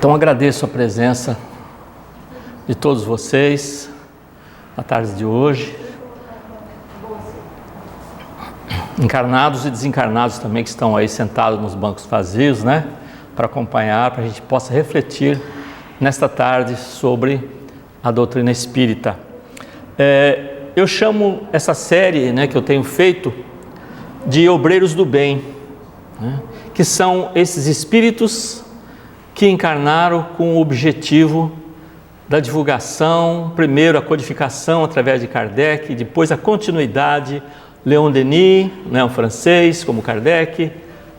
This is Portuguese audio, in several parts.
Então agradeço a presença de todos vocês na tarde de hoje, encarnados e desencarnados também, que estão aí sentados nos bancos vazios, né, para acompanhar, para a gente possa refletir nesta tarde sobre a doutrina espírita. Eu chamo essa série, né, que eu tenho feito de Obreiros do Bem, né, que são esses espíritos que encarnaram com o objetivo da divulgação, primeiro a codificação através de Kardec, depois a continuidade, Leon Denis, né, um francês como Kardec,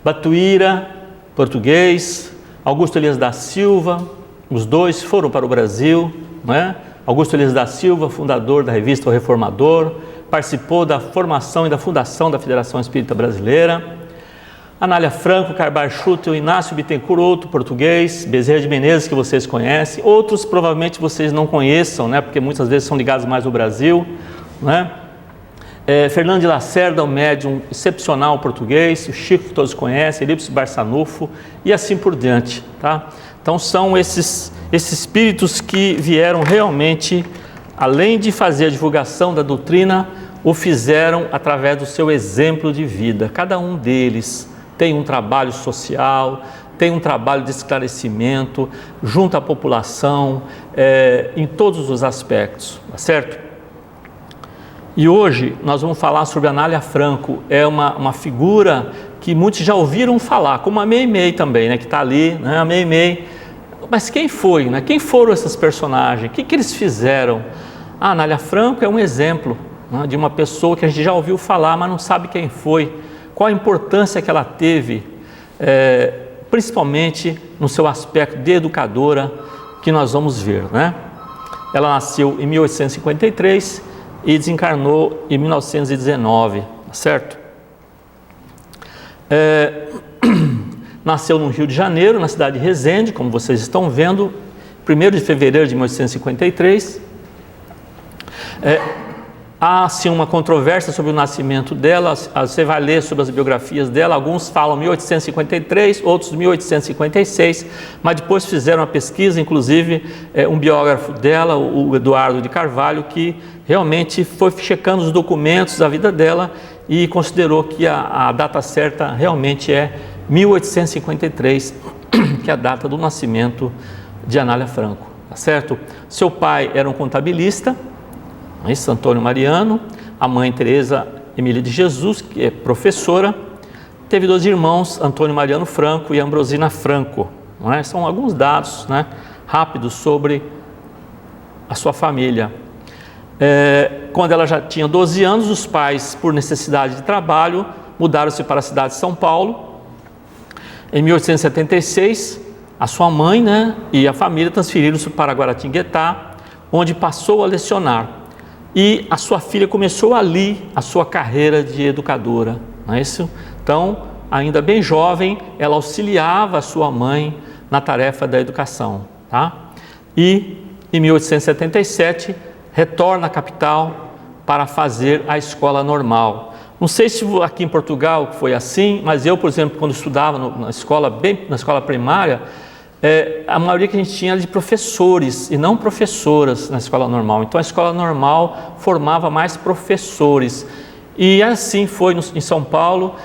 Batuíra, português, Augusto Elias da Silva, os dois foram para o Brasil, né? Augusto Elias da Silva, fundador da revista O Reformador, participou da formação e da fundação da Federação Espírita Brasileira. Anália Franco, Carbar Schutel, Inácio Bittencourt, outro português, Bezerra de Menezes, que vocês conhecem, outros provavelmente vocês não conheçam, né, porque muitas vezes são ligados mais ao Brasil, né? Fernando de Lacerda, um médium excepcional português, o Chico, que todos conhecem, Elipso Barçanufo e assim por diante, tá? Então são esses espíritos que vieram realmente, além de fazer a divulgação da doutrina, o fizeram através do seu exemplo de vida. Cada um deles tem um trabalho social, tem um trabalho de esclarecimento junto à população, em todos os aspectos, tá certo? E hoje nós vamos falar sobre a Anália Franco. É uma figura que muitos já ouviram falar, como a Meimei também, né, que está ali, né, a Meimei. Mas quem foi, né? Quem foram esses personagens? O que eles fizeram? A Anália Franco é um exemplo, né, de uma pessoa que a gente já ouviu falar, mas não sabe quem foi, qual a importância que ela teve, principalmente no seu aspecto de educadora, que nós vamos ver, né? Ela nasceu em 1853 e desencarnou em 1919, certo? Nasceu no Rio de Janeiro, na cidade de Resende, como vocês estão vendo, 1º de fevereiro de 1853. Há sim uma controvérsia sobre o nascimento dela, você vai ler sobre as biografias dela, alguns falam 1853, outros 1856, mas depois fizeram uma pesquisa, inclusive um biógrafo dela, o Eduardo de Carvalho, que realmente foi checando os documentos da vida dela e considerou que a data certa realmente é 1853, que é a data do nascimento de Anália Franco, tá certo? Seu pai era um contabilista, isso, Antônio Mariano, a mãe Teresa Emília de Jesus, que é professora, teve 2 irmãos, Antônio Mariano Franco e Ambrosina Franco, não é? São alguns dados, né, rápidos sobre a sua família. Quando ela já tinha 12 anos, os pais, por necessidade de trabalho, mudaram-se para a cidade de São Paulo. Em 1876, a sua mãe, né, e a família transferiram-se para Guaratinguetá, onde passou a lecionar. E a sua filha começou ali a sua carreira de educadora, não é isso? Então, ainda bem jovem, ela auxiliava a sua mãe na tarefa da educação, tá? E em 1877 retorna à capital para fazer a escola normal. Não sei se aqui em Portugal foi assim, mas eu, por exemplo, quando estudava na escola primária, a maioria que a gente tinha era de professores e não professoras na escola normal. Então a escola normal formava mais professores. E assim foi em São Paulo,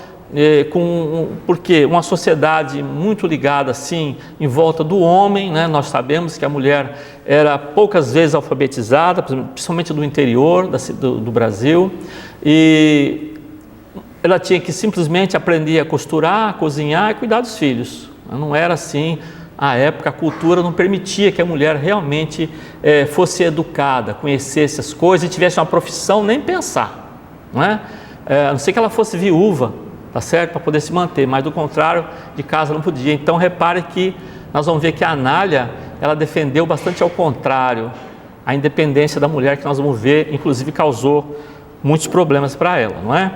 porque uma sociedade muito ligada assim em volta do homem, né? Nós sabemos que a mulher era poucas vezes alfabetizada, principalmente do interior do Brasil, e ela tinha que simplesmente aprender a costurar, a cozinhar e cuidar dos filhos. Não era assim. À época, a cultura não permitia que a mulher realmente fosse educada, conhecesse as coisas e tivesse uma profissão, nem pensar, não é? A não ser que ela fosse viúva, tá certo? Para poder se manter, mas do contrário, de casa não podia. Então, repare que nós vamos ver que a Anália, ela defendeu bastante ao contrário, a independência da mulher, que nós vamos ver, inclusive causou muitos problemas para ela, não é?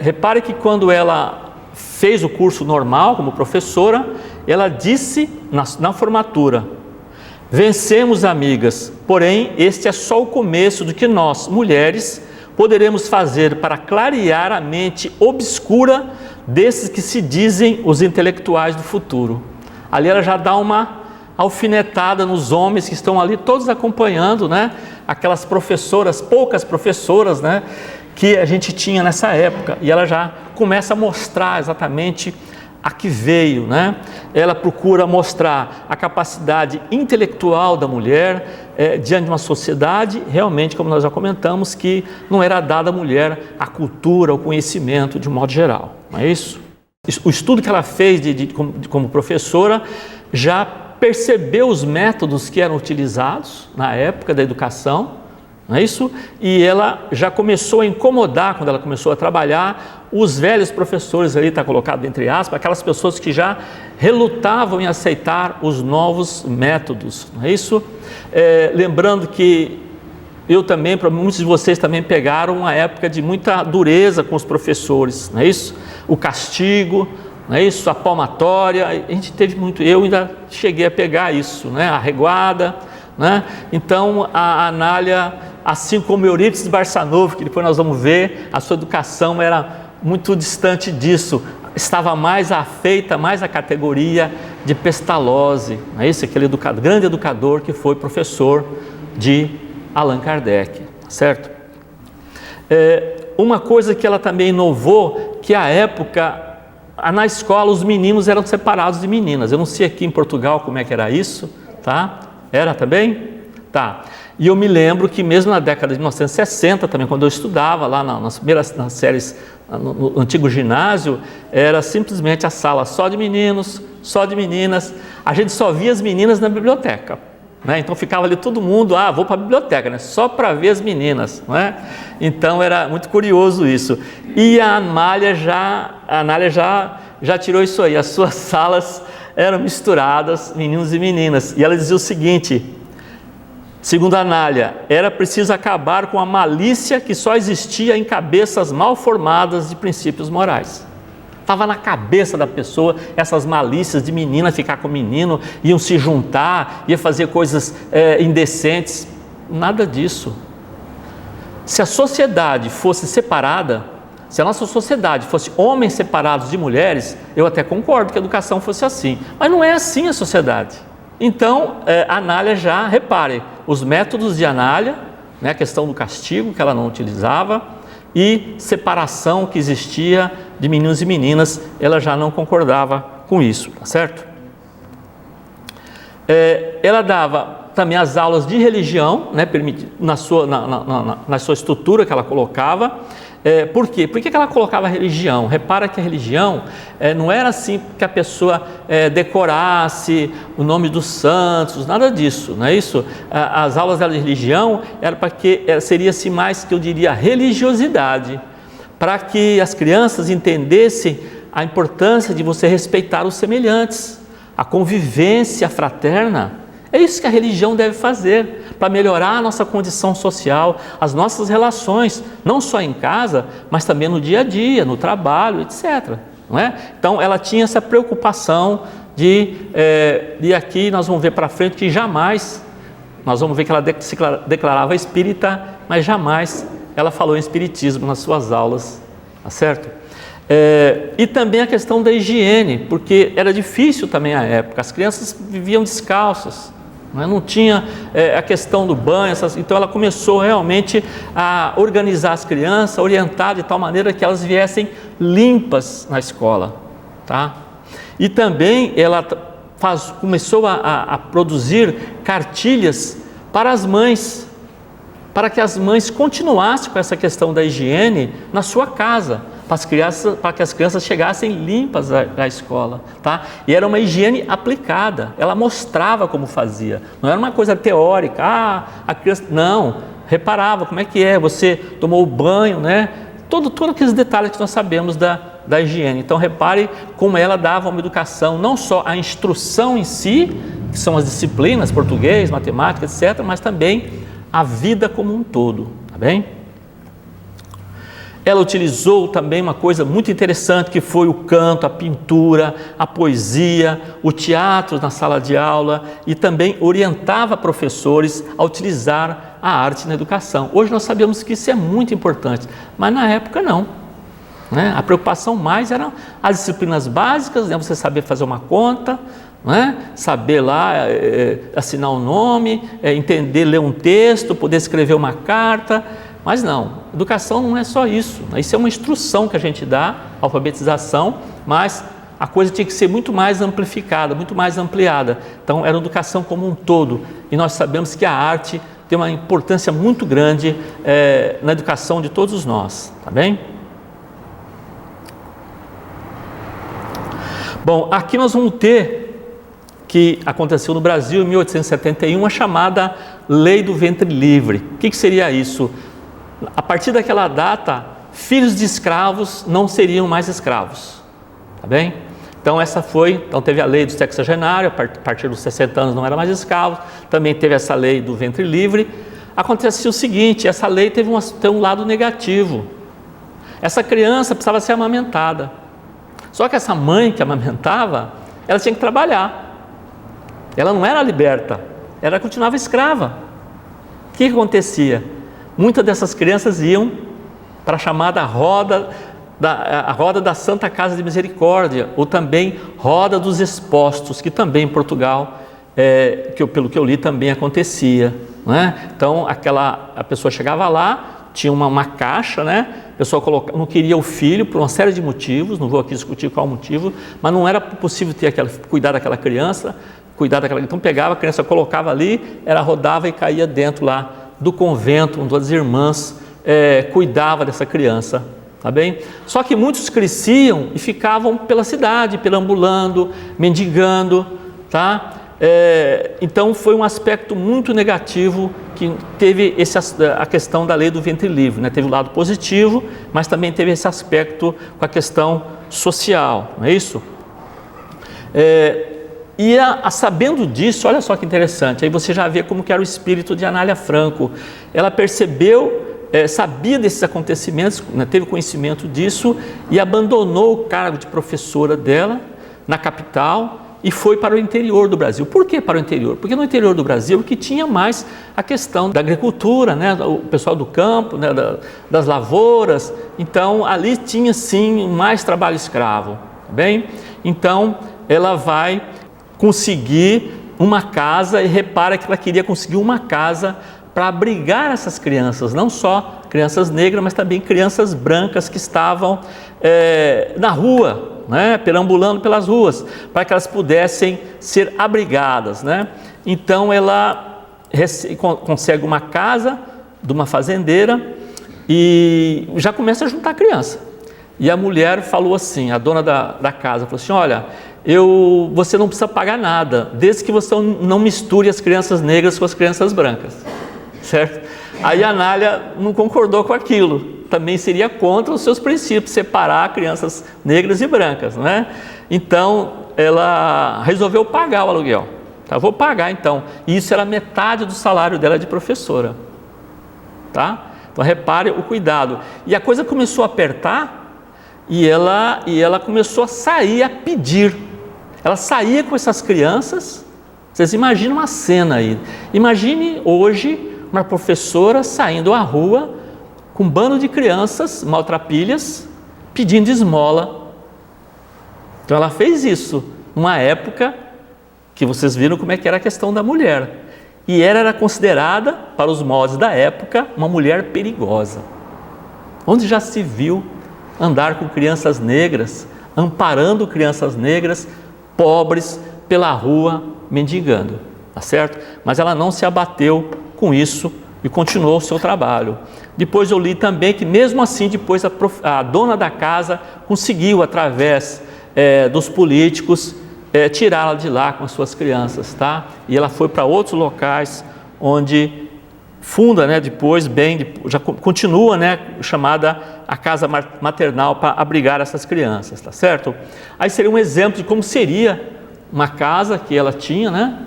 Repare que quando ela fez o curso normal como professora, ela disse na formatura: vencemos, amigas, porém este é só o começo do que nós, mulheres, poderemos fazer para clarear a mente obscura desses que se dizem os intelectuais do futuro. Ali ela já dá uma alfinetada nos homens que estão ali, todos acompanhando, né? Aquelas professoras, poucas professoras, né? Que a gente tinha nessa época. E ela já começa a mostrar exatamente a que veio, né? Ela procura mostrar a capacidade intelectual da mulher diante de uma sociedade, realmente, como nós já comentamos, que não era dada à mulher a cultura, o conhecimento de um modo geral, não é isso? O estudo que ela fez como professora já percebeu os métodos que eram utilizados na época da educação, não é isso? E ela já começou a incomodar, quando ela começou a trabalhar, os velhos professores, ali está colocado entre aspas, aquelas pessoas que já relutavam em aceitar os novos métodos, não é isso? Lembrando que eu também, muitos de vocês também pegaram uma época de muita dureza com os professores, não é isso? O castigo, não é isso? A palmatória, a gente teve muito, eu ainda cheguei a pegar isso, né? A reguada, né? Então a Anália, assim como Eurípides Barçanufo, que depois nós vamos ver, a sua educação era muito distante disso, estava mais afeita, mais à categoria de Pestalozzi, não é isso? Aquele grande educador que foi professor de Allan Kardec, certo? Uma coisa que ela também inovou, que à época, na escola os meninos eram separados de meninas. Eu não sei aqui em Portugal como é que era isso, tá? Era também? Tá. E eu me lembro que mesmo na década de 1960 também, quando eu estudava lá nas séries, no antigo ginásio, era simplesmente a sala só de meninos, só de meninas. A gente só via as meninas na biblioteca, né? Então ficava ali todo mundo, vou para a biblioteca, né? Só para ver as meninas, não é? Então era muito curioso isso. E a Anália já tirou isso aí, as suas salas eram misturadas, meninos e meninas. E ela dizia o seguinte, segundo a Anália, era preciso acabar com a malícia que só existia em cabeças mal formadas de princípios morais. Estava na cabeça da pessoa essas malícias de menina ficar com menino, iam se juntar, ia fazer coisas indecentes. Nada disso. Se a sociedade fosse separada, se a nossa sociedade fosse homens separados de mulheres, eu até concordo que a educação fosse assim. Mas não é assim a sociedade. Então, a Anália já, repare, os métodos de Anália, né, a questão do castigo que ela não utilizava e separação que existia de meninos e meninas, ela já não concordava com isso, tá certo? Ela dava também as aulas de religião, né, na sua estrutura que ela colocava. Por quê? Por que ela colocava a religião? Repara que a religião não era assim que a pessoa decorasse o nome dos santos, nada disso, não é isso? As aulas de religião eram para que seria assim mais que eu diria religiosidade, para que as crianças entendessem a importância de você respeitar os semelhantes, a convivência fraterna. É isso que a religião deve fazer, para melhorar a nossa condição social, as nossas relações, não só em casa, mas também no dia a dia, no trabalho, etc. Não é? Então, ela tinha essa preocupação e aqui nós vamos ver para frente que jamais, nós vamos ver que ela se declarava espírita, mas jamais ela falou em espiritismo nas suas aulas, tá certo? E também a questão da higiene, porque era difícil também à época, as crianças viviam descalças, não tinha a questão do banho, então ela começou realmente a organizar as crianças, orientar de tal maneira que elas viessem limpas na escola, tá? E também ela começou a produzir cartilhas para as mães, para que as mães continuassem com essa questão da higiene na sua casa, para que as crianças chegassem limpas à escola, tá? E era uma higiene aplicada, ela mostrava como fazia, não era uma coisa teórica, a criança, não, reparava como é que você tomou o banho, né? Todos aqueles detalhes que nós sabemos da higiene. Então repare como ela dava uma educação, não só a instrução em si, que são as disciplinas, português, matemática, etc., mas também a vida como um todo, tá bem? Ela utilizou também uma coisa muito interessante, que foi o canto, a pintura, a poesia, o teatro na sala de aula, e também orientava professores a utilizar a arte na educação. Hoje nós sabemos que isso é muito importante, mas na época não, né? A preocupação mais eram as disciplinas básicas, né? Você saber fazer uma conta, não é? Saber lá assinar o nome, entender, ler um texto, poder escrever uma carta, mas não, educação não é só isso, isso é uma instrução que a gente dá, alfabetização, mas a coisa tinha que ser muito mais amplificada, muito mais ampliada. Então era educação como um todo, e nós sabemos que a arte tem uma importância muito grande na educação de todos nós, tá bem? Bom, aqui nós vamos ter, que aconteceu no Brasil em 1871, a chamada Lei do Ventre Livre. O que seria isso? A partir daquela data, filhos de escravos não seriam mais escravos, tá bem? Então então teve a lei do sexagenário, a partir dos 60 anos não era mais escravo, também teve essa lei do ventre livre. Aconteceu o seguinte, essa lei teve um lado negativo. Essa criança precisava ser amamentada. Só que essa mãe que amamentava, ela tinha que trabalhar. Ela não era liberta, ela continuava escrava. O que acontecia? Muitas dessas crianças iam para a chamada roda da Santa Casa de Misericórdia, ou também roda dos expostos, que também em Portugal, pelo que eu li, também acontecia, não é? Então a pessoa chegava lá, tinha uma caixa, né? A pessoa não queria o filho por uma série de motivos, não vou aqui discutir qual o motivo, mas não era possível cuidar daquela criança, então pegava a criança, colocava ali, ela rodava e caía dentro lá do convento, onde as irmãs cuidavam dessa criança, tá bem? Só que muitos cresciam e ficavam pela cidade, perambulando, mendigando, tá? Então foi um aspecto muito negativo que teve a questão da lei do ventre livre, né? Teve o lado positivo, mas também teve esse aspecto com a questão social, não é isso? Sabendo disso, olha só que interessante, aí você já vê como que era o espírito de Anália Franco. Ela percebeu, sabia desses acontecimentos, né, teve conhecimento disso e abandonou o cargo de professora dela na capital e foi para o interior do Brasil. Por que para o interior? Porque no interior do Brasil que tinha mais a questão da agricultura, né, o pessoal do campo, né, das lavouras, então ali tinha sim mais trabalho escravo, tá bem? Então ela vai conseguir uma casa e repara que ela queria conseguir uma casa para abrigar essas crianças, não só crianças negras, mas também crianças brancas que estavam na rua, né, perambulando pelas ruas, para que elas pudessem ser abrigadas, né? Então ela consegue uma casa de uma fazendeira e já começa a juntar criança. E a mulher falou assim, a dona da casa, falou assim, olha, você não precisa pagar nada, desde que você não misture as crianças negras com as crianças brancas, certo? Aí a Anália não concordou com aquilo, também seria contra os seus princípios, separar crianças negras e brancas, não é? Então ela resolveu pagar o aluguel, tá? Vou pagar então, e isso era metade do salário dela de professora, tá? Então repare o cuidado, e a coisa começou a apertar, e ela começou a sair, a pedir. Ela saía com essas crianças. Vocês imaginam uma cena aí. Imagine hoje uma professora saindo à rua com um bando de crianças maltrapilhas pedindo esmola. Então ela fez isso numa época que vocês viram como é que era a questão da mulher. E ela era considerada, para os moldes da época, uma mulher perigosa. Onde já se viu andar com crianças negras, amparando crianças negras, pobres, pela rua, mendigando, tá certo? Mas ela não se abateu com isso e continuou o seu trabalho. Depois eu li também que mesmo assim, depois a dona da casa conseguiu, através dos políticos, tirá-la de lá com as suas crianças, tá? E ela foi para outros locais onde funda, né, depois, já continua, né, chamada a casa maternal para abrigar essas crianças, tá certo? Aí seria um exemplo de como seria uma casa que ela tinha, né?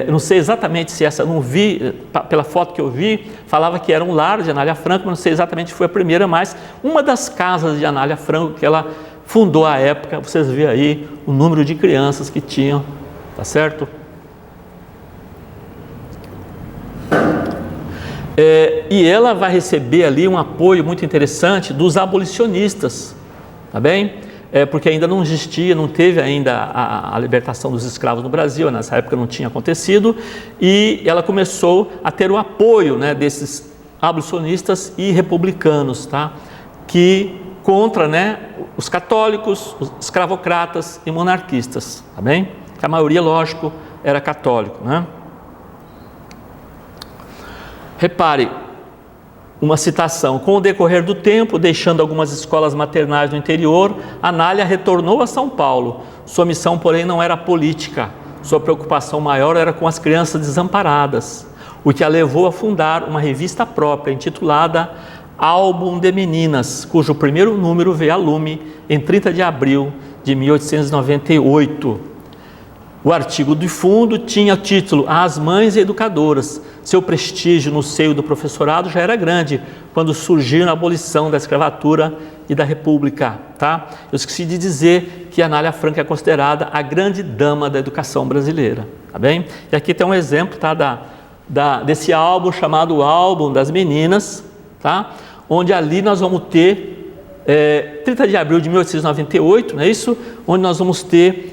Eu não sei exatamente se essa, não vi, pela foto que eu vi, falava que era um lar de Anália Franco, mas não sei exatamente se foi a primeira, mas uma das casas de Anália Franco que ela fundou à época, vocês vêem aí o número de crianças que tinham, tá certo? E ela vai receber ali um apoio muito interessante dos abolicionistas, tá bem? porque ainda não existia, não teve ainda a libertação dos escravos no Brasil, nessa época não tinha acontecido, e ela começou a ter o apoio, né, desses abolicionistas e republicanos, tá? Que contra, né, os católicos, os escravocratas e monarquistas, tá bem? Que a maioria, lógico, era católico, né? Repare, uma citação: com o decorrer do tempo, deixando algumas escolas maternais no interior, Anália retornou a São Paulo. Sua missão, porém, não era política. Sua preocupação maior era com as crianças desamparadas, o que a levou a fundar uma revista própria, intitulada Álbum de Meninas, cujo primeiro número veio a lume em 30 de abril de 1898. O artigo de fundo tinha o título As Mães Educadoras. Seu prestígio no seio do professorado já era grande quando surgiu a abolição da escravatura e da república. Tá? Eu esqueci de dizer que Anália Franco é considerada a grande dama da educação brasileira. Tá bem? E aqui tem um exemplo, tá, desse álbum chamado Álbum das Meninas, tá? Onde ali nós vamos ter 30 de abril de 1898, não é isso? Onde nós vamos ter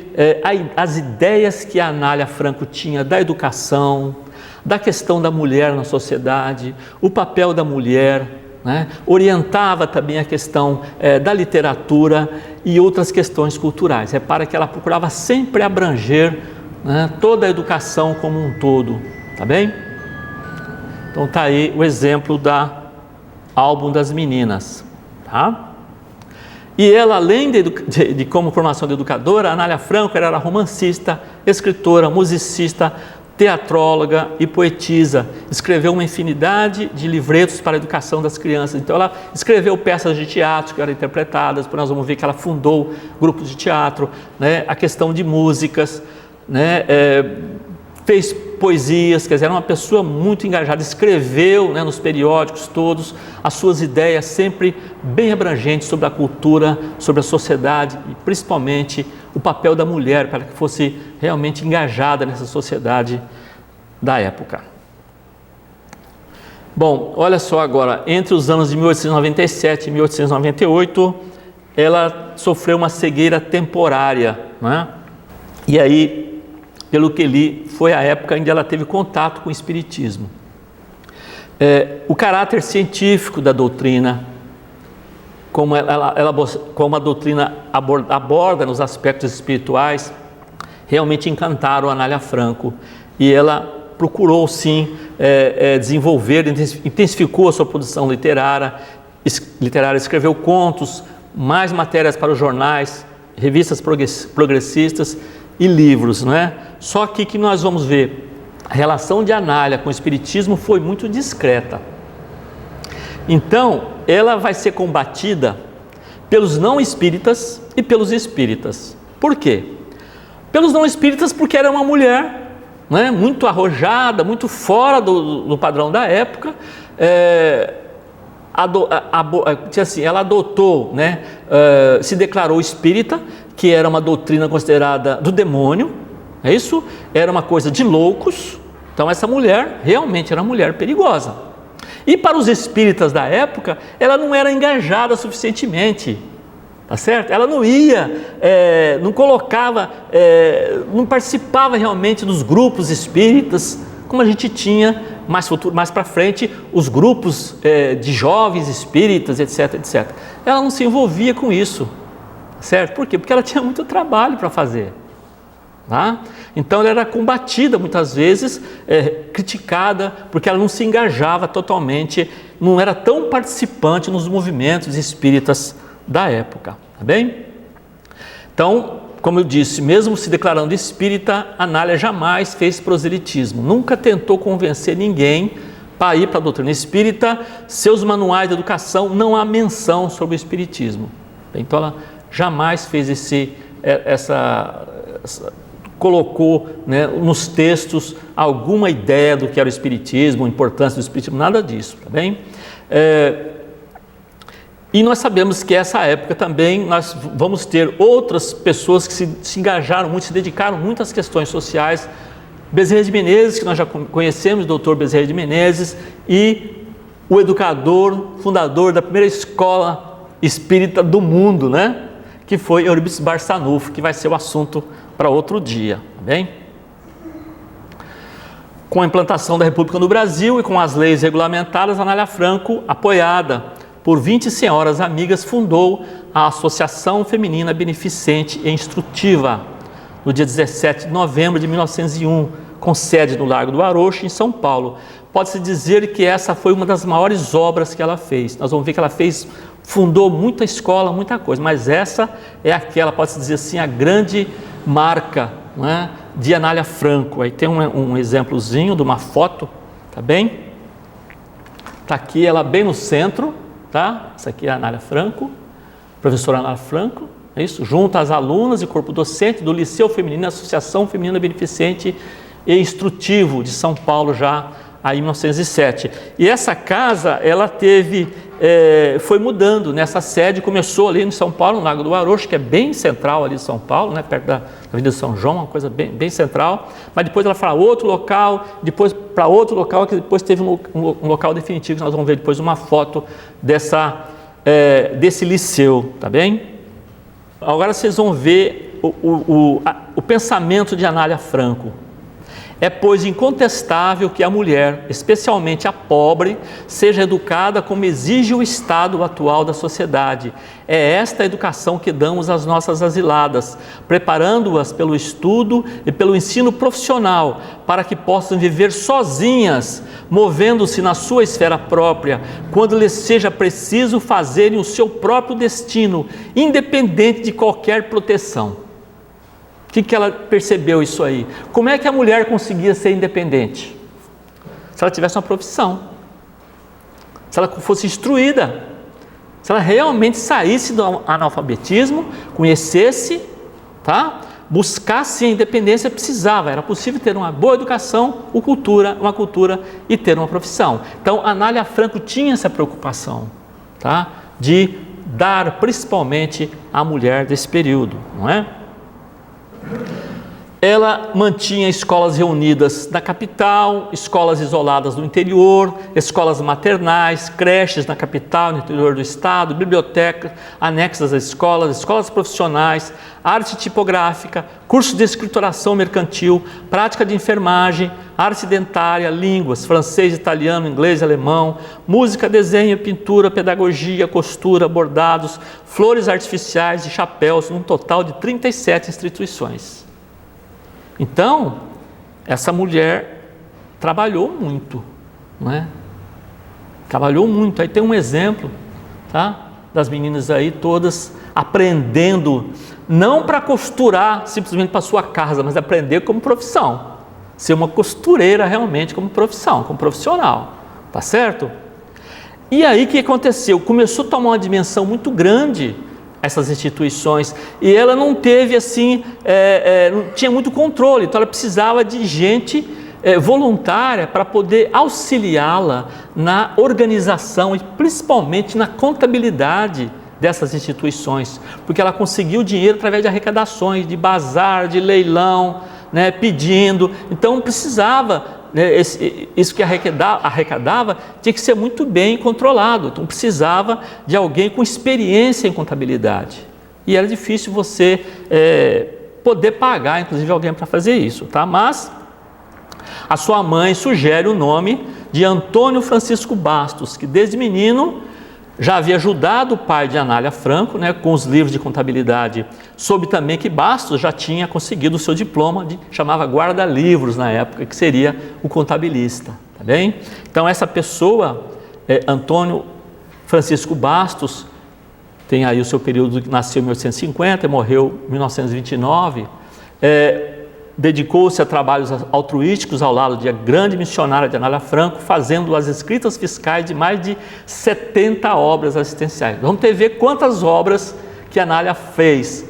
as ideias que a Anália Franco tinha da educação, da questão da mulher na sociedade, o papel da mulher, né? Orientava também a questão da literatura e outras questões culturais. Repara que ela procurava sempre abranger, né, toda a educação como um todo, tá bem? Então está aí o exemplo da Álbum das Meninas, tá? E ela, além de como formação de educadora, Anália Franco era romancista, escritora, musicista, teatróloga e poetisa. Escreveu uma infinidade de livretos para a educação das crianças. Então ela escreveu peças de teatro que eram interpretadas, depois nós vamos ver que ela fundou grupos de teatro, né? A questão de músicas, né? Fez poesias, quer dizer, era uma pessoa muito engajada, escreveu, né, nos periódicos todos as suas ideias sempre bem abrangentes sobre a cultura, sobre a sociedade e principalmente o papel da mulher para que fosse realmente engajada nessa sociedade da época. Bom, olha só agora, entre os anos de 1897 e 1898, ela sofreu uma cegueira temporária, né? E aí, pelo que li, foi a época em que ela teve contato com o espiritismo. O caráter científico da doutrina, como a doutrina aborda nos aspectos espirituais, realmente encantaram a Anália Franco. E ela procurou, sim, desenvolver, intensificou a sua produção literária, escreveu contos, mais matérias para os jornais, revistas progressistas e livros, não é? Só que nós vamos ver, a relação de Anália com o espiritismo foi muito discreta. Então, ela vai ser combatida pelos não espíritas e pelos espíritas. Por quê? Pelos não espíritas porque era uma mulher, né, muito arrojada, muito fora do padrão da época. Ela adotou, né, se declarou espírita, que era uma doutrina considerada do demônio, é isso? Era uma coisa de loucos. Então essa mulher realmente era uma mulher perigosa. E para os espíritas da época, ela não era engajada suficientemente, tá certo? Ela não ia, não colocava, não participava realmente dos grupos espíritas, como a gente tinha mais para frente, os grupos de jovens espíritas, etc, etc. Ela não se envolvia com isso, certo? Por quê? Porque ela tinha muito trabalho para fazer. Tá? Então ela era combatida muitas vezes, criticada, porque ela não se engajava totalmente, não era tão participante nos movimentos espíritas da época, tá bem? Então, como eu disse, mesmo se declarando espírita, Anália jamais fez proselitismo, nunca tentou convencer ninguém para ir para a doutrina espírita. Seus manuais de educação não há menção sobre o espiritismo. Então ela jamais fez colocou, né, nos textos alguma ideia do que era o espiritismo, a importância do espiritismo, nada disso, tá bem? E nós sabemos que essa época também nós vamos ter outras pessoas que se engajaram muito, se dedicaram muito às questões sociais. Bezerra de Menezes, que nós já conhecemos, o doutor Bezerra de Menezes, e o educador, fundador da primeira escola espírita do mundo, né? que foi Eurípides Barçanufo, que vai ser o assunto para outro dia, tá bem? Com a implantação da República no Brasil e com as leis regulamentadas, Anália Franco, apoiada por 20 senhoras amigas, fundou a Associação Feminina Beneficente e Instrutiva, no dia 17 de novembro de 1901, com sede no Largo do Arouche, em São Paulo. Pode-se dizer que essa foi uma das maiores obras que ela fez. Nós vamos ver que ela fundou muita escola, muita coisa, mas essa é aquela, pode-se dizer assim, a grande marca, não é, de Anália Franco. Aí tem um exemplozinho de uma foto, tá bem? Está aqui ela bem no centro, tá? Essa aqui é a Anália Franco, professora Anália Franco, é isso? Junto às alunas e corpo docente do Liceu Feminino, Associação Feminina Beneficente e Instrutivo de São Paulo, já aí em 1907. E essa casa, ela foi mudando, nessa sede começou ali em São Paulo, no Lago do Arouche, que é bem central ali em São Paulo, né, perto da Avenida São João, uma coisa bem central, mas depois ela foi para outro local, depois para outro local, que depois teve um local definitivo, que nós vamos ver depois uma foto desse liceu, tá bem? Agora vocês vão ver o pensamento de Anália Franco. É, pois, incontestável que a mulher, especialmente a pobre, seja educada como exige o estado atual da sociedade. É esta a educação que damos às nossas asiladas, preparando-as pelo estudo e pelo ensino profissional, para que possam viver sozinhas, movendo-se na sua esfera própria, quando lhes seja preciso fazerem o seu próprio destino, independente de qualquer proteção. O que ela percebeu isso aí? Como é que a mulher conseguia ser independente? Se ela tivesse uma profissão, se ela fosse instruída, se ela realmente saísse do analfabetismo, conhecesse, tá? Buscasse a independência, precisava, era possível ter uma boa educação, uma cultura e ter uma profissão. Então, Anália Franco tinha essa preocupação, tá? De dar principalmente à mulher desse período, não é? Ela mantinha escolas reunidas na capital, escolas isoladas no interior, escolas maternais, creches na capital, no interior do estado, bibliotecas anexas às escolas, escolas profissionais, arte tipográfica, curso de escrituração mercantil, prática de enfermagem, arte dentária, línguas, francês, italiano, inglês, alemão, música, desenho, pintura, pedagogia, costura, bordados, flores artificiais e chapéus, num total de 37 instituições. Então, essa mulher trabalhou muito, não é? Trabalhou muito. Aí tem um exemplo, tá? Das meninas aí todas aprendendo, não para costurar simplesmente para sua casa, mas aprender como profissão. Ser uma costureira realmente como profissão, como profissional, tá certo? E aí o que aconteceu? Começou a tomar uma dimensão muito grande essas instituições, e ela não teve assim, não tinha muito controle, então ela precisava de gente voluntária para poder auxiliá-la na organização e principalmente na contabilidade dessas instituições, porque ela conseguiu dinheiro através de arrecadações, de bazar, de leilão, né, pedindo, então precisava, né, isso que arrecadava tinha que ser muito bem controlado, então precisava de alguém com experiência em contabilidade, e era difícil você poder pagar, inclusive, alguém para fazer isso, tá? Mas a sua mãe sugere o nome de Antônio Francisco Bastos, que desde menino já havia ajudado o pai de Anália Franco, né, com os livros de contabilidade. Soube também que Bastos já tinha conseguido o seu diploma, chamava guarda-livros na época, que seria o contabilista, tá bem? Então essa pessoa, Antônio Francisco Bastos, tem aí o seu período, nasceu em 1850 e morreu em 1929, dedicou-se a trabalhos altruísticos ao lado de a grande missionária de Anália Franco, fazendo as escritas fiscais de mais de 70 obras assistenciais. Vamos ver quantas obras que Anália fez.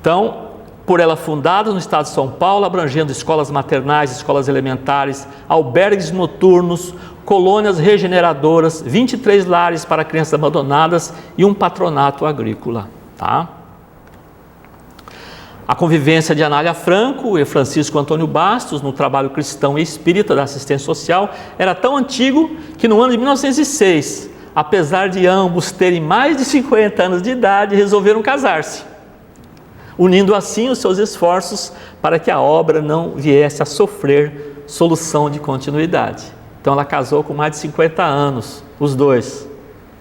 Então, por ela fundadas no estado de São Paulo, abrangendo escolas maternais, escolas elementares, albergues noturnos, colônias regeneradoras, 23 lares para crianças abandonadas e um patronato agrícola, tá? A convivência de Anália Franco e Francisco Antônio Bastos no trabalho cristão e espírita da assistência social era tão antigo que no ano de 1906 apesar de ambos terem mais de 50 anos de idade, resolveram casar-se, unindo assim os seus esforços para que a obra não viesse a sofrer solução de continuidade. Então ela casou com mais de 50 anos, os dois,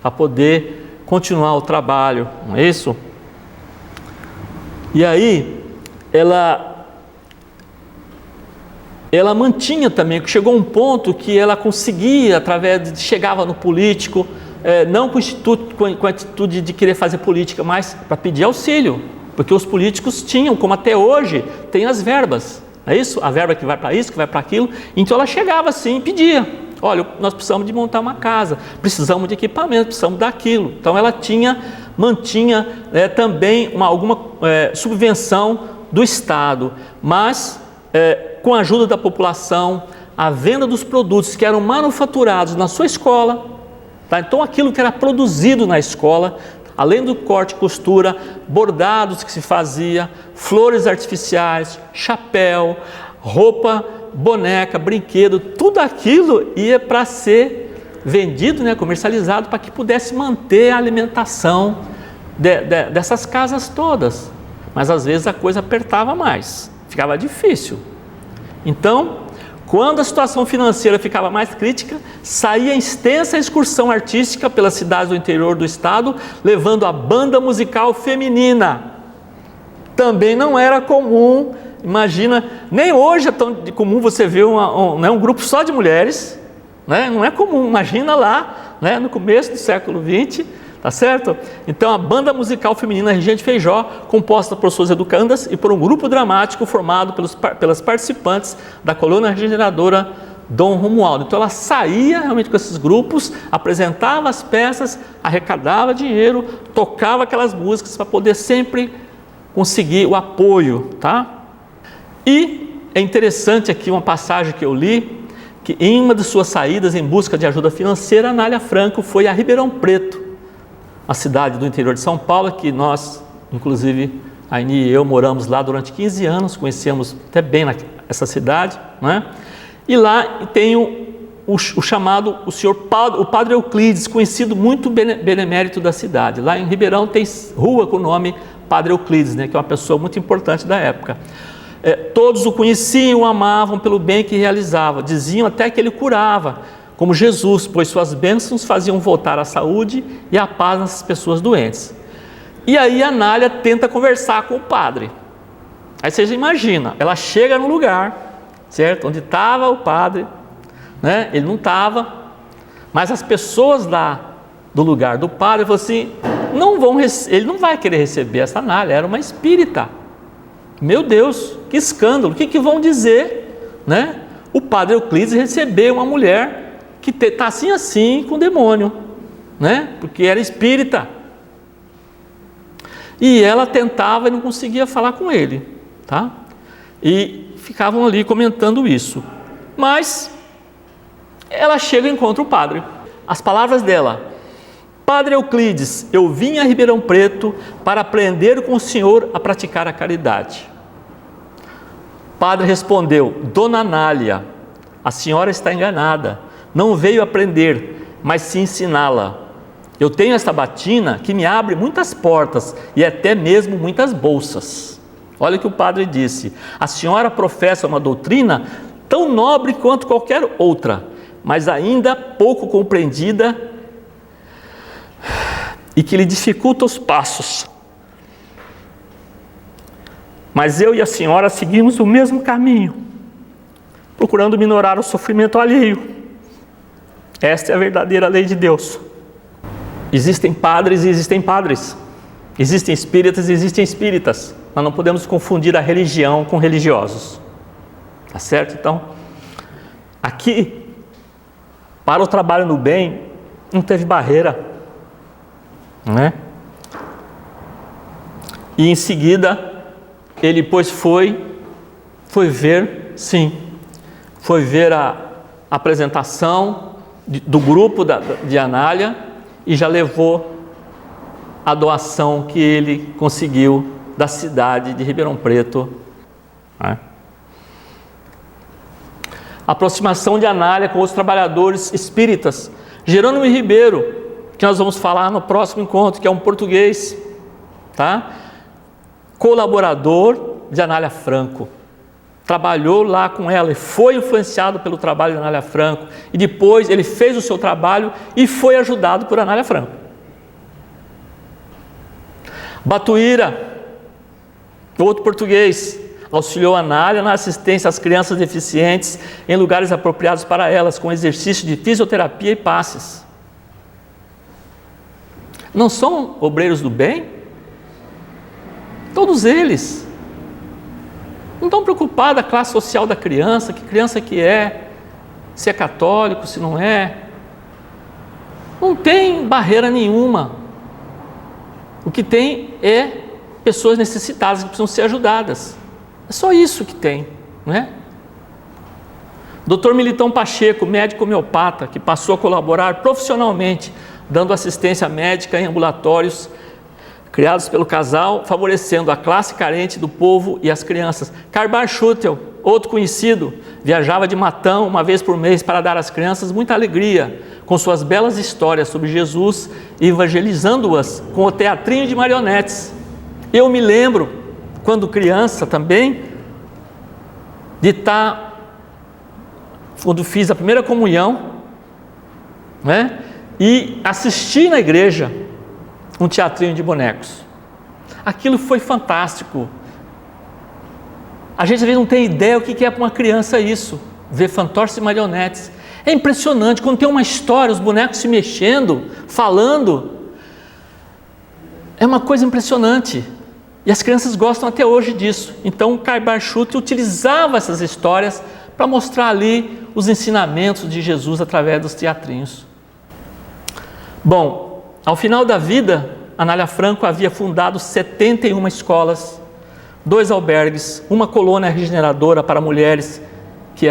para poder continuar o trabalho, não é isso? E aí, ela mantinha também, chegou um ponto que ela conseguia, chegava no político, não com a atitude de querer fazer política, mas para pedir auxílio, porque os políticos tinham, como até hoje, tem as verbas, é isso? A verba que vai para isso, que vai para aquilo. Então ela chegava assim e pedia: olha, nós precisamos de montar uma casa, precisamos de equipamento, precisamos daquilo. Então ela mantinha também alguma subvenção do Estado, mas com a ajuda da população, a venda dos produtos que eram manufaturados na sua escola, tá? Então aquilo que era produzido na escola, além do corte e costura, bordados que se fazia, flores artificiais, chapéu, roupa, boneca, brinquedo, tudo aquilo ia para ser vendido, comercializado, para que pudesse manter a alimentação dessas casas todas. Mas às vezes a coisa apertava mais, ficava difícil. Então, quando a situação financeira ficava mais crítica, saía extensa excursão artística pelas cidades do interior do estado, levando a banda musical feminina. Também não era comum, imagina, nem hoje é tão comum você ver um grupo só de mulheres, não é comum, imagina lá, no começo do século XX, tá certo? Então a banda musical feminina Regina de Feijó, composta por suas educandas e por um grupo dramático formado pelas participantes da coluna regeneradora Dom Romualdo. Então ela saía realmente com esses grupos, apresentava as peças, arrecadava dinheiro, tocava aquelas músicas para poder sempre conseguir o apoio, tá? E é interessante aqui uma passagem que eu li, que em uma de suas saídas em busca de ajuda financeira, Anália Franco foi a Ribeirão Preto, a cidade do interior de São Paulo, que nós, inclusive, a Aini e eu moramos lá durante 15 anos, conhecemos até bem essa cidade, E lá tem o chamado, o Padre Euclides, conhecido muito benemérito da cidade. Lá em Ribeirão tem rua com o nome Padre Euclides, que é uma pessoa muito importante da época. Todos o conheciam, o amavam pelo bem que realizava, diziam até que ele curava, como Jesus, pois suas bênçãos faziam voltar a saúde e a paz nas pessoas doentes. E aí a Anália tenta conversar com o padre. Aí você já imagina, ela chega no lugar, certo? Onde estava o padre, ele não estava, mas as pessoas lá do lugar do padre falaram assim: ele não vai querer receber essa Anália, era uma espírita. Meu Deus, que escândalo, o que vão dizer, O Padre Euclides recebeu uma mulher que está assim com o demônio, Porque era espírita. E ela tentava e não conseguia falar com ele, tá? E ficavam ali comentando isso. Mas ela chega e encontra o padre. As palavras dela: Padre Euclides, eu vim a Ribeirão Preto para aprender com o senhor a praticar a caridade. O padre respondeu: Dona Anália, a senhora está enganada. Não veio aprender, mas sim ensiná-la. Eu tenho esta batina que me abre muitas portas e até mesmo muitas bolsas. Olha o que o padre disse: a senhora professa uma doutrina tão nobre quanto qualquer outra, mas ainda pouco compreendida e que lhe dificulta os passos. Mas eu e a senhora seguimos o mesmo caminho, procurando minorar o sofrimento alheio. Esta é a verdadeira lei de Deus. Existem padres e existem padres. Existem espíritas e existem espíritas. Nós não podemos confundir a religião com religiosos. Tá certo? Então, aqui, para o trabalho no bem, não teve barreira, E em seguida, ele pois foi ver, sim, foi ver a apresentação do grupo de Anália e já levou a doação que ele conseguiu da cidade de Ribeirão Preto. A aproximação de Anália com os trabalhadores espíritas. Jerônimo Ribeiro, que nós vamos falar no próximo encontro, que é um português, tá? Colaborador de Anália Franco. Trabalhou lá com ela e foi influenciado pelo trabalho de Anália Franco. E depois ele fez o seu trabalho e foi ajudado por Anália Franco. Batuíra, outro português, auxiliou Anália na assistência às crianças deficientes em lugares apropriados para elas, com exercício de fisioterapia e passes. Não são obreiros do bem? Todos eles. Não estão preocupados com a classe social da criança, que criança que é, se é católico, se não é. Não tem barreira nenhuma. O que tem é pessoas necessitadas que precisam ser ajudadas. É só isso que tem, não é? Dr. Militão Pacheco, médico homeopata, que passou a colaborar profissionalmente, dando assistência médica em ambulatórios criados pelo casal, favorecendo a classe carente do povo e as crianças. Carbar Schutel, outro conhecido, viajava de Matão uma vez por mês para dar às crianças muita alegria, com suas belas histórias sobre Jesus, evangelizando-as com o teatrinho de marionetes. Eu me lembro, quando criança também, de estar, quando fiz a primeira comunhão, né, e assistir na igreja um teatrinho de bonecos. Aquilo foi fantástico. A gente às vezes não tem ideia o que é para uma criança isso, ver fantoches e marionetes. É impressionante, quando tem uma história, os bonecos se mexendo, falando, é uma coisa impressionante. E as crianças gostam até hoje disso. Então, Carbar Schutel utilizava essas histórias para mostrar ali os ensinamentos de Jesus através dos teatrinhos. Bom, ao final da vida, Anália Franco havia fundado 71 escolas, 2 albergues, uma colônia regeneradora para mulheres que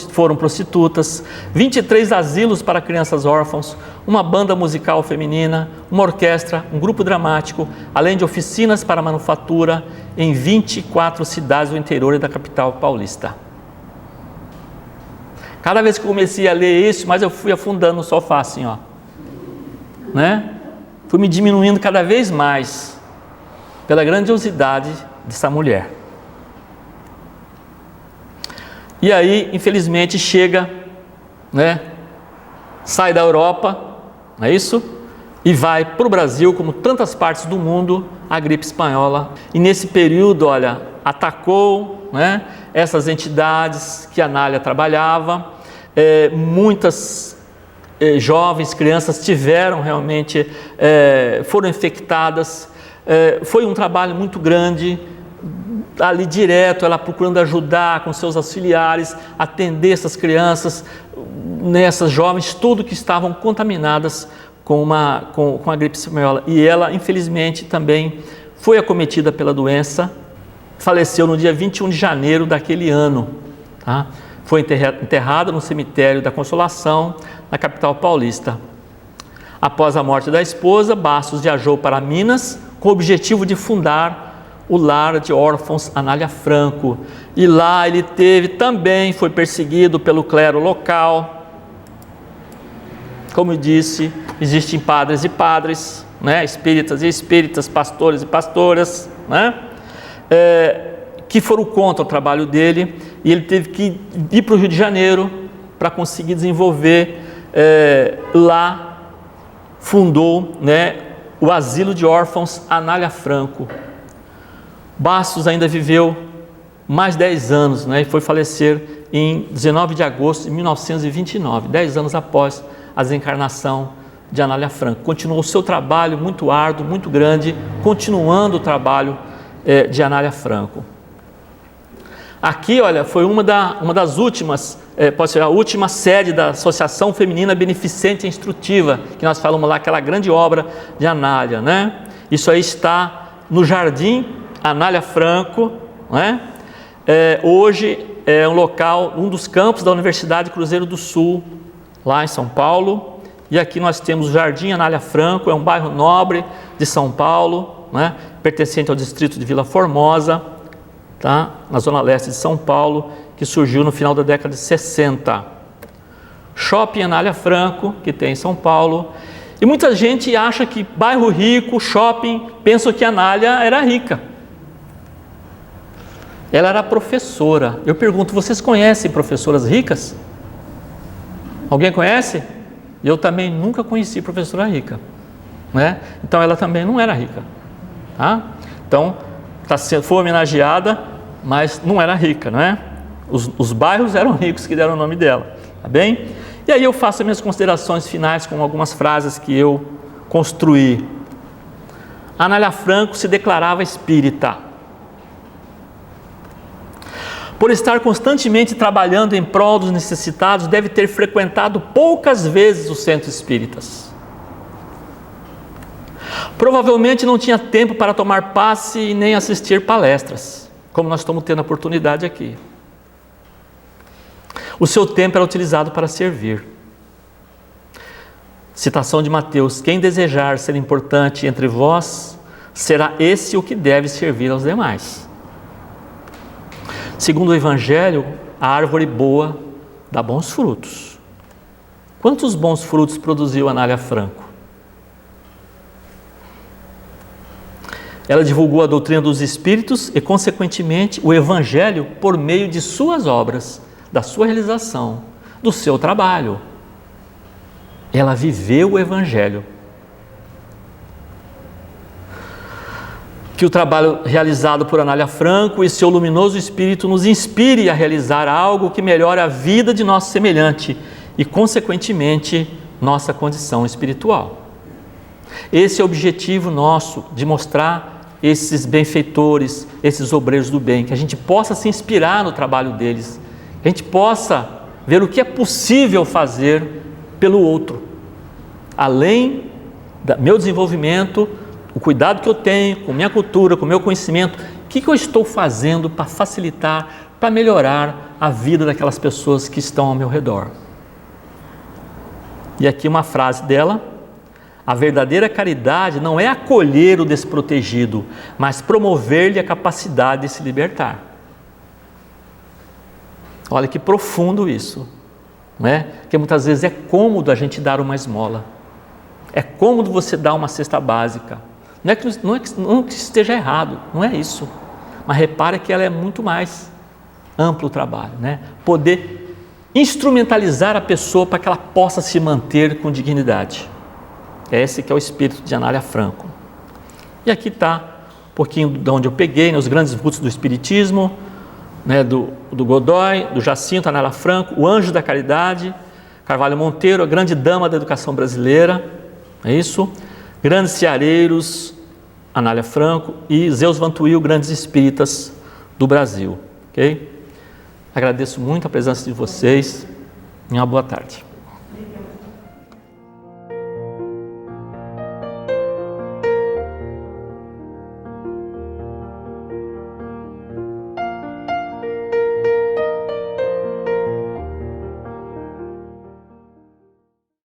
foram prostitutas, 23 asilos para crianças órfãos, uma banda musical feminina, uma orquestra, um grupo dramático, além de oficinas para manufatura em 24 cidades do interior e da capital paulista. Cada vez que eu comecei a ler isso, mas eu fui afundando no sofá assim, ó, né? Fui me diminuindo cada vez mais pela grandiosidade dessa mulher. E aí, infelizmente, chega, né? Sai da Europa, não é isso? E vai para o Brasil, como tantas partes do mundo, a gripe espanhola. E nesse período, olha, atacou, né, essas entidades que a Anália trabalhava. Muitas jovens, crianças tiveram realmente, foram infectadas. Foi um trabalho muito grande. Ali direto, ela procurando ajudar com seus auxiliares, atender essas crianças, essas jovens, tudo que estavam contaminadas com a gripe espanhola. E ela, infelizmente, também foi acometida pela doença, faleceu no dia 21 de janeiro daquele ano. Tá? Foi enterrada no cemitério da Consolação, na capital paulista. Após a morte da esposa, Bastos viajou para Minas com o objetivo de fundar o lar de órfãos Anália Franco. E lá ele foi perseguido pelo clero local. Como eu disse, existem padres e padres, né? Espíritas e espíritas, pastores e pastoras, né? Que foram contra o trabalho dele, e ele teve que ir para o Rio de Janeiro para conseguir desenvolver. Lá fundou, né, o Asilo de Órfãos Anália Franco. Bastos ainda viveu mais 10 anos, né, e foi falecer em 19 de agosto de 1929, 10 anos após a desencarnação de Anália Franco. Continuou o seu trabalho muito árduo, muito grande, continuando o trabalho de Anália Franco. Aqui, olha, foi uma das últimas, pode ser a última sede da Associação Feminina Beneficente e Instrutiva, que nós falamos lá, aquela grande obra de Anália, né? Isso aí está no Jardim Anália Franco, né? Hoje é um local, um dos campos da Universidade Cruzeiro do Sul, lá em São Paulo. E aqui nós temos o Jardim Anália Franco, é um bairro nobre de São Paulo, né? Pertencente ao distrito de Vila Formosa, tá? Na zona leste de São Paulo, que surgiu no final da década de 60. Shopping Anália Franco, que tem em São Paulo, E muita gente acha que bairro rico, shopping, pensam que a Anália era rica. Ela era professora. Eu pergunto, vocês conhecem professoras ricas? Alguém conhece? Eu também nunca conheci professora rica, né? Então ela também não era rica, tá? Então foi homenageada, mas não era rica, não é? Os bairros eram ricos que deram o nome dela, tá bem? E aí eu faço as minhas considerações finais com algumas frases que eu construí. A Anália Franco se declarava espírita. Por estar constantemente trabalhando em prol dos necessitados, deve ter frequentado poucas vezes os centros espíritas. Provavelmente não tinha tempo para tomar passe e nem assistir palestras, como nós estamos tendo a oportunidade aqui. O seu tempo era utilizado para servir. Citação de Mateus: quem desejar ser importante entre vós, será esse o que deve servir aos demais. Segundo o Evangelho, a árvore boa dá bons frutos. Quantos bons frutos produziu a Anália Franco? Ela divulgou a doutrina dos Espíritos e, consequentemente, o Evangelho por meio de suas obras, da sua realização, do seu trabalho. Ela viveu o Evangelho. Que o trabalho realizado por Anália Franco e seu luminoso espírito nos inspire a realizar algo que melhore a vida de nosso semelhante e, consequentemente, nossa condição espiritual. Esse é o objetivo nosso, de mostrar esses benfeitores, esses obreiros do bem, que a gente possa se inspirar no trabalho deles, que a gente possa ver o que é possível fazer pelo outro, além do meu desenvolvimento, o cuidado que eu tenho com minha cultura, com meu conhecimento, o que eu estou fazendo para facilitar, para melhorar a vida daquelas pessoas que estão ao meu redor. E aqui uma frase dela: a verdadeira caridade não é acolher o desprotegido, mas promover-lhe a capacidade de se libertar. Olha que profundo isso, não é? Porque muitas vezes é cômodo a gente dar uma esmola, é cômodo você dar uma cesta básica. Não é que esteja errado, não é isso. Mas repare que ela é muito mais amplo o trabalho, né? Poder instrumentalizar a pessoa para que ela possa se manter com dignidade. Esse que é o espírito de Anália Franco. E aqui está um pouquinho de onde eu peguei, né, os grandes vultos do Espiritismo, né, do Godoy, do Jacinto, Anália Franco, o Anjo da Caridade, Carvalho Monteiro, a grande dama da educação brasileira, é isso? Grandes ceareiros, Anália Franco, e Zeus Vantuil, grandes espíritas do Brasil. Ok? Agradeço muito a presença de vocês e uma boa tarde.